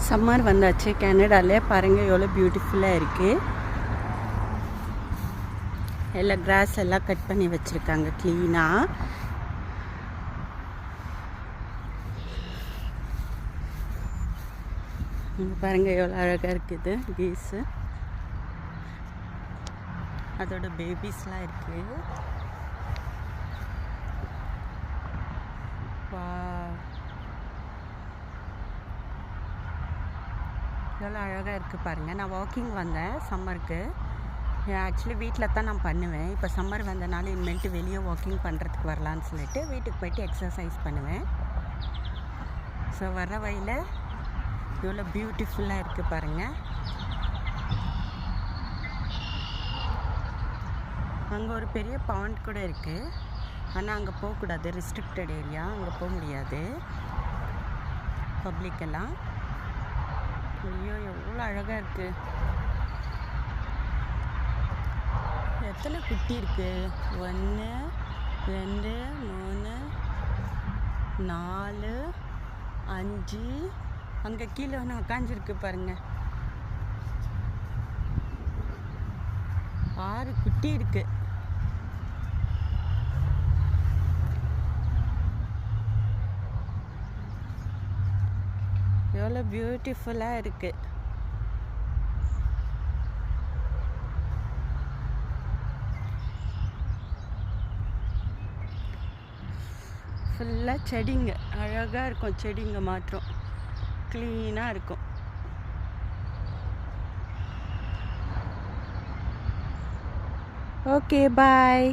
Summer வந்தாச்சு கனடால. பாருங்கள் எவ்வளோ பியூட்டிஃபுல்லாக இருக்குது. எல்லாம் கிராஸ் எல்லாம் கட் பண்ணி வச்சுருக்காங்க க்ளீனாக. பாருங்கள் எவ்வளோ அழகாக இருக்குது கீஸு. அதோட பேபிஸ்லாம் இருக்குது. எவ்வளோ அழகாக இருக்குது பாருங்கள். நான் வாக்கிங் வந்தேன் சம்மருக்கு. ஆக்சுவலி வீட்டில் தான் நான் பண்ணுவேன். இப்போ சம்மர் வந்தனால இனிமேல்ட்டு வெளியே வாக்கிங் பண்ணுறதுக்கு வரலான்னு சொல்லிட்டு வீட்டுக்கு போய்ட்டு எக்ஸசைஸ் பண்ணுவேன். ஸோ வர வழியில் எவ்வளோ பியூட்டிஃபுல்லாக இருக்குது பாருங்கள். அங்கே ஒரு பெரிய பாண்ட் கூட இருக்குது. ஆனால் அங்கே போகக்கூடாது, ரெஸ்ட்ரிக்டட் ஏரியா, அங்கே போக முடியாது பப்ளிக்கெல்லாம். ஐயோ எவ்வளோ அழகாக இருக்குது. எத்தனை குட்டி இருக்குது? 1 2 3 4 5. அங்கே கீழே ஒன்று உக்காஞ்சிருக்கு பாருங்கள். 6 குட்டி இருக்குது. எவ்வளோ பியூட்டிஃபுல்லாக இருக்குது. ஃபுல்லாக செடிங்க, அழகாக இருக்கும். செடிங்க மாத்திரம் க்ளீனாக இருக்கும். Okay bye.